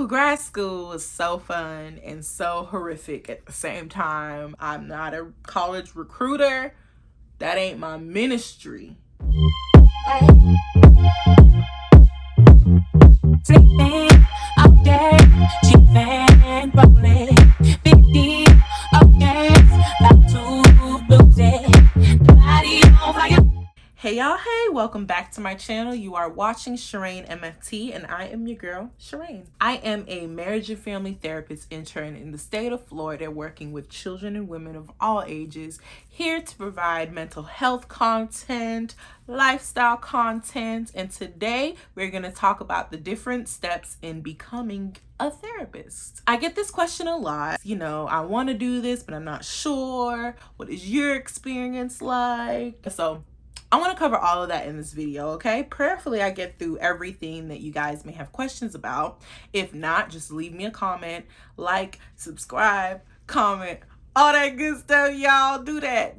Grad school was so fun and so horrific at the same time. I'm not a college recruiter. That ain't my ministry. Sleeping all day, cheaping, rolling, 50, okay, about to lose it, body on fire. Hey y'all, hey, welcome back to my channel. You are watching Rayne MFT and I am your girl, Rayne. I am a marriage and family therapist intern in the state of Florida working with children and women of all ages, here to provide mental health content, lifestyle content, and today we're going to talk about the different steps in becoming a therapist. I get this question a lot. I want to do this, but I'm not sure. What is your experience like? So I want to cover all of that in this video, okay? Prayerfully, I get through everything that you guys may have questions about. If not, just leave me a comment, like, subscribe, comment, all that good stuff, y'all. Do that.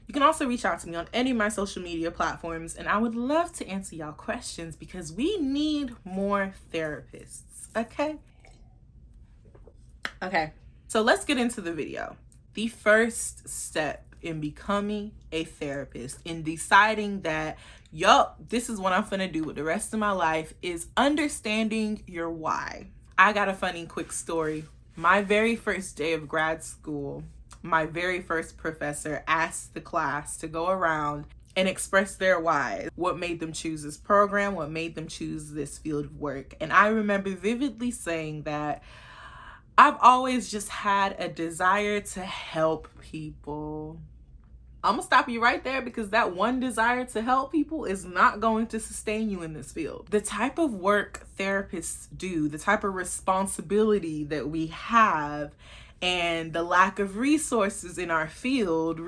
You can also reach out to me on any of my social media platforms, and I would love to answer y'all questions because we need more therapists, okay? Okay, so let's get into the video. The first step in becoming a therapist, in deciding that, this is what I'm gonna do with the rest of my life, is understanding your why. I got a funny quick story. My very first day of grad school, my very first professor asked the class to go around and express their why. What made them choose this program? What made them choose this field of work? And I remember vividly saying that I've always just had a desire to help people. I'm gonna stop you right there because that one desire to help people is not going to sustain you in this field. The type of work therapists do, the type of responsibility that we have, and the lack of resources in our field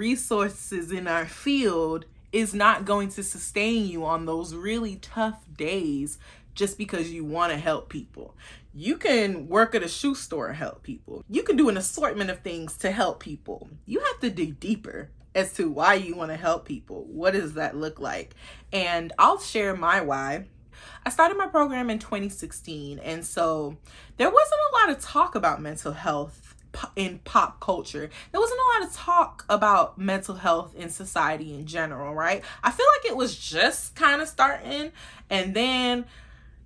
is not going to sustain you on those really tough days just because you want to help people. You can work at a shoe store and help people. You can do an assortment of things to help people. You have to dig deeper as to why you want to help people. What does that look like? And I'll share my why. I started my program in 2016, and so there wasn't a lot of talk about mental health in pop culture. There wasn't a lot of talk about mental health in society in general, right? I feel like it was just kind of starting, and then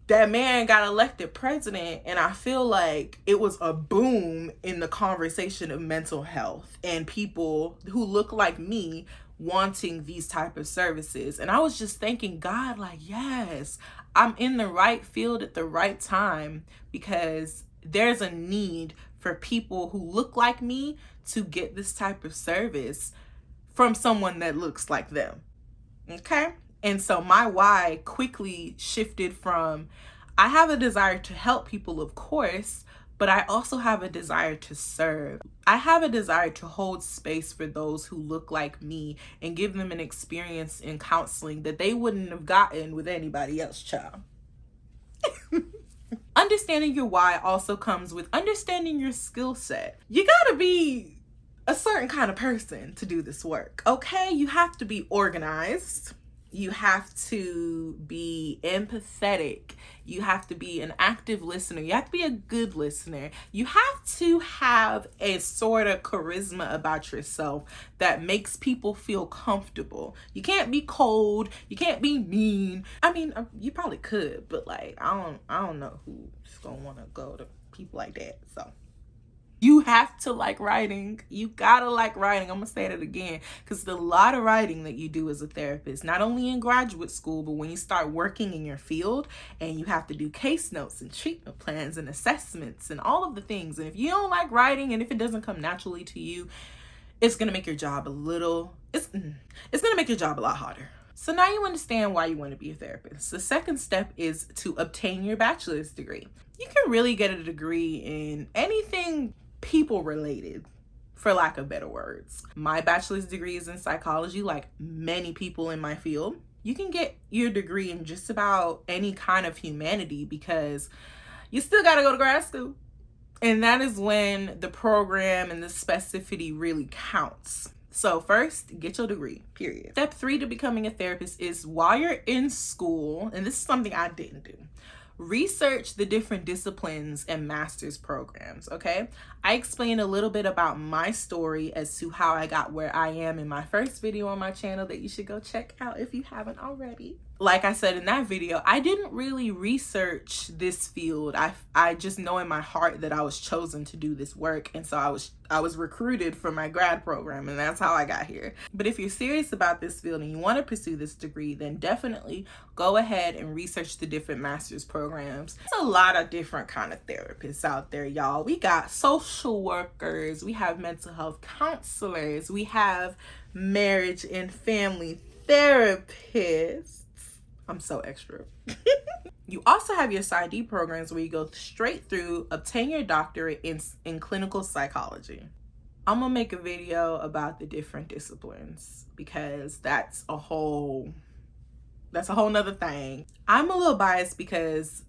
that man got elected president, and I feel like it was a boom in the conversation of mental health and people who look like me wanting these type of services. And I was just thanking God, like, yes, I'm in the right field at the right time, because there's a need for people who look like me to get this type of service from someone that looks like them. Okay? And so my why quickly shifted from, I have a desire to help people, of course, but I also have a desire to serve. I have a desire to hold space for those who look like me and give them an experience in counseling that they wouldn't have gotten with anybody else, child. Understanding your why also comes with understanding your skill set. You gotta be a certain kind of person to do this work, okay? You have to be organized. You have to be empathetic. You have to be an active listener. You have to be a good listener. You have to have a sort of charisma about yourself that makes people feel comfortable. You can't be cold. You can't be mean. I mean, you probably could, but like, I don't know who's gonna want to go to people like that. So you have to like writing. You gotta like writing. I'm gonna say that again, because there's a lot of writing that you do as a therapist, not only in graduate school, but when you start working in your field and you have to do case notes and treatment plans and assessments and all of the things. And if you don't like writing, and if it doesn't come naturally to you, it's gonna make your job it's gonna make your job a lot harder. So now you understand why you want to be a therapist. The second step is to obtain your bachelor's degree. You can really get a degree in anything people related, for lack of better words. My bachelor's degree is in psychology, like many people in my field. You can get your degree in just about any kind of humanity, because you still got to go to grad school. And that is when the program and the specificity really counts. So first, get your degree, period. Step 3 to becoming a therapist is, while you're in school, and this is something I didn't do, research the different disciplines and master's programs, okay? I explained a little bit about my story as to how I got where I am in my first video on my channel that you should go check out if you haven't already. Like I said in that video, I didn't really research this field. I just know in my heart that I was chosen to do this work, and so I was recruited for my grad program, and that's how I got here. But if you're serious about this field and you want to pursue this degree, then definitely go ahead and research the different master's programs. There's a lot of different kind of therapists out there, y'all. We got social workers, we have mental health counselors, we have marriage and family therapists. I'm so extra. You also have your PsyD programs where you go straight through, obtain your doctorate in clinical psychology. I'm gonna make a video about the different disciplines because that's a whole nother thing. I'm a little biased because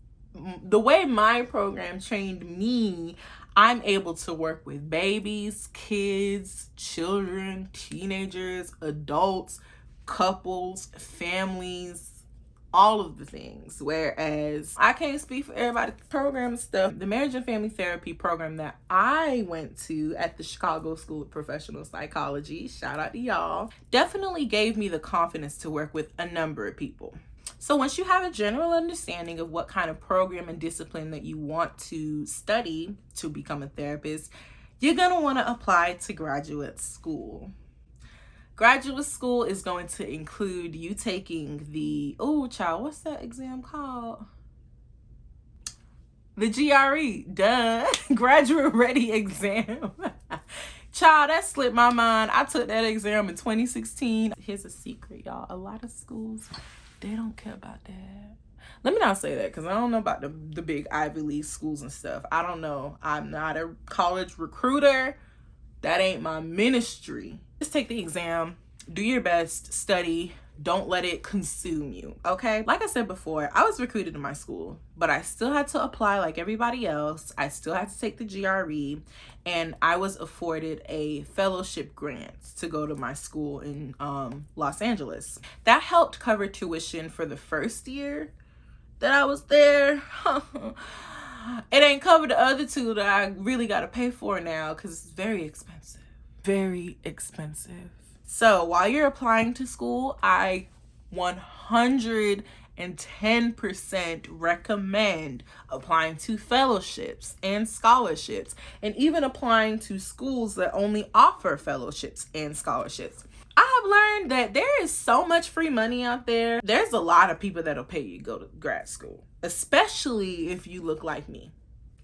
the way my program trained me, I'm able to work with babies, kids, children, teenagers, adults, couples, families, all of the things. Whereas I can't speak for everybody's program and stuff. The marriage and family therapy program that I went to at the Chicago School of Professional Psychology, shout out to y'all, definitely gave me the confidence to work with a number of people. So once you have a general understanding of what kind of program and discipline that you want to study to become a therapist, you're gonna want to apply to graduate school. Graduate school is going to include you taking the, what's that exam called? The GRE, duh, graduate ready exam. Child, that slipped my mind. I took that exam in 2016. Here's a secret, y'all. A lot of schools, they don't care about that. Let me not say that because I don't know about the big Ivy League schools and stuff. I don't know. I'm not a college recruiter. That ain't my ministry. Just take the exam, do your best, study, don't let it consume you, okay? Like I said before, I was recruited to my school, but I still had to apply like everybody else. I still had to take the GRE, and I was afforded a fellowship grant to go to my school in Los Angeles. That helped cover tuition for the first year that I was there. It ain't covered the other two that I really got to pay for now because it's very expensive. Very expensive. So while you're applying to school, I 110% recommend applying to fellowships and scholarships, and even applying to schools that only offer fellowships and scholarships. I have learned that there is so much free money out there. There's a lot of people that'll pay you to go to grad school, especially if you look like me,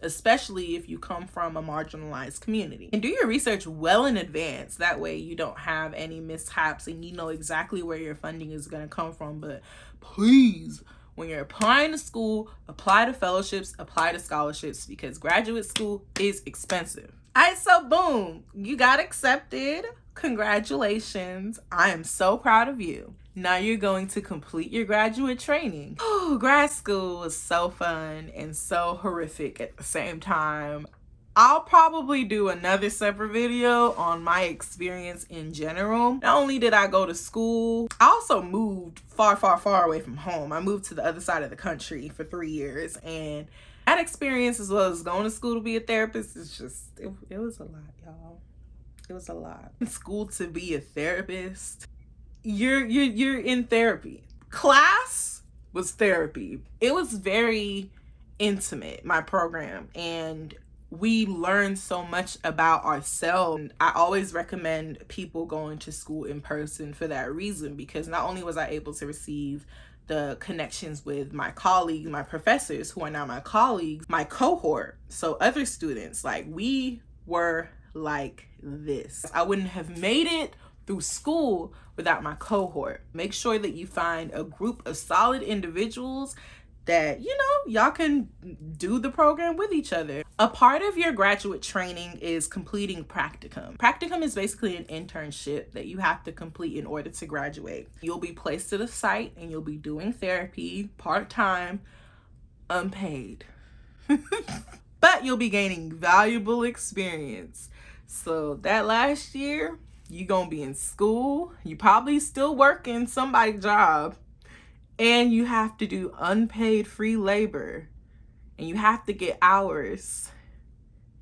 especially if you come from a marginalized community. And do your research well in advance. That way you don't have any mishaps and you know exactly where your funding is going to come from. But please, when you're applying to school, apply to fellowships, apply to scholarships, because graduate school is expensive. All right, so boom, you got accepted. Congratulations. I am so proud of you. Now you're going to complete your graduate training. Oh, grad school was so fun and so horrific at the same time. I'll probably do another separate video on my experience in general. Not only did I go to school, I also moved far, far, far away from home. I moved to the other side of the country for 3 years, and that experience, as well as going to school to be a therapist, is just, it was a lot, y'all. It was a lot. In school to be a therapist, you're in therapy. Class was therapy. It was very intimate, my program, and we learned so much about ourselves. I always recommend people going to school in person for that reason, because not only was I able to receive the connections with my colleagues, my professors who are now my colleagues, my cohort, so other students, like we were like this. I wouldn't have made it through school without my cohort. Make sure that you find a group of solid individuals that, you know, y'all can do the program with each other. A part of your graduate training is completing practicum. Practicum is basically an internship that you have to complete in order to graduate. You'll be placed at a site and you'll be doing therapy part-time, unpaid. But you'll be gaining valuable experience. So that last year, you're gonna be in school, you probably still working somebody's job, and you have to do unpaid free labor and you have to get hours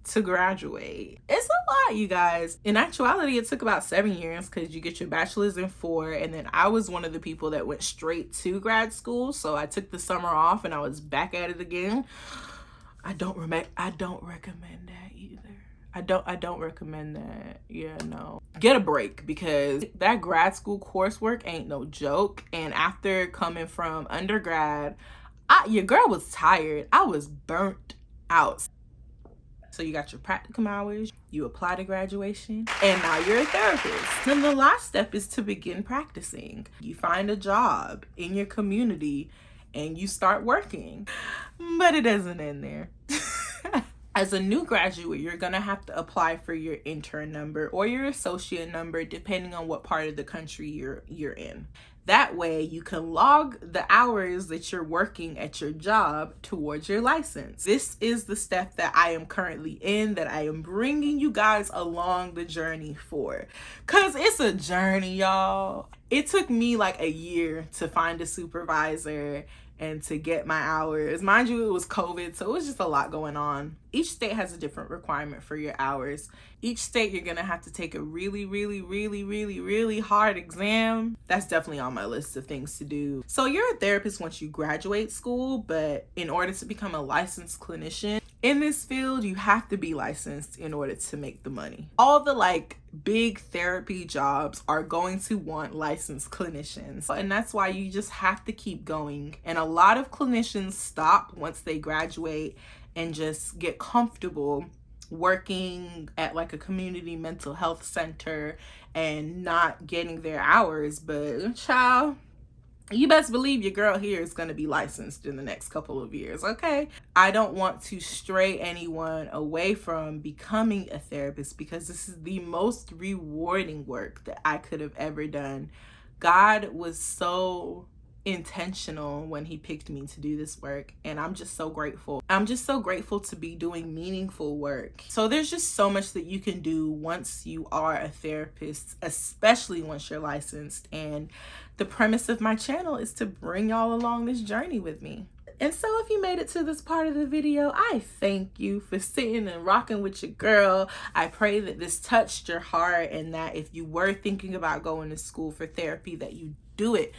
to graduate. It's a lot, you guys. In actuality, it took about 7 years because you get your bachelor's in 4, and then I was one of the people that went straight to grad school, so I took the summer off and I was back at it again. I don't recommend that either. I don't recommend that. Yeah, no. Get a break, because that grad school coursework ain't no joke. And after coming from undergrad, your girl was tired. I was burnt out. So you got your practicum hours, you apply to graduation, and now you're a therapist. Then the last step is to begin practicing. You find a job in your community and you start working. But it doesn't end there. As a new graduate, you're gonna have to apply for your intern number or your associate number, depending on what part of the country you're in. That way you can log the hours that you're working at your job towards your license. This is the step that I am currently in, that I am bringing you guys along the journey for. Cause it's a journey, y'all. It took me like a year to find a supervisor and to get my hours. Mind you, it was COVID, so it was just a lot going on. Each state has a different requirement for your hours. Each state, you're gonna have to take a really, really, really, really, really hard exam. That's definitely on my list of things to do. So you're a therapist once you graduate school, but in order to become a licensed clinician in this field, you have to be licensed in order to make the money. All the big therapy jobs are going to want licensed clinicians, and that's why you just have to keep going. And a lot of clinicians stop once they graduate and just get comfortable working at a community mental health center and not getting their hours. But child, you best believe your girl here is going to be licensed in the next couple of years, okay? I don't want to stray anyone away from becoming a therapist, because this is the most rewarding work that I could have ever done. God was so intentional when he picked me to do this work, and I'm just so grateful. I'm just so grateful to be doing meaningful work. So there's just so much that you can do once you are a therapist, especially once you're licensed. And the premise of my channel is to bring y'all along this journey with me. And so if you made it to this part of the video, I thank you for sitting and rocking with your girl. I pray that this touched your heart, and that if you were thinking about going to school for therapy, that you do it.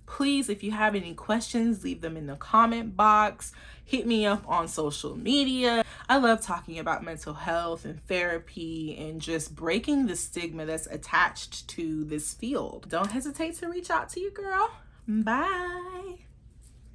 Please, if you have any questions, leave them in the comment box. Hit me up on social media. I love talking about mental health and therapy and just breaking the stigma that's attached to this field. Don't hesitate to reach out to your girl. Bye.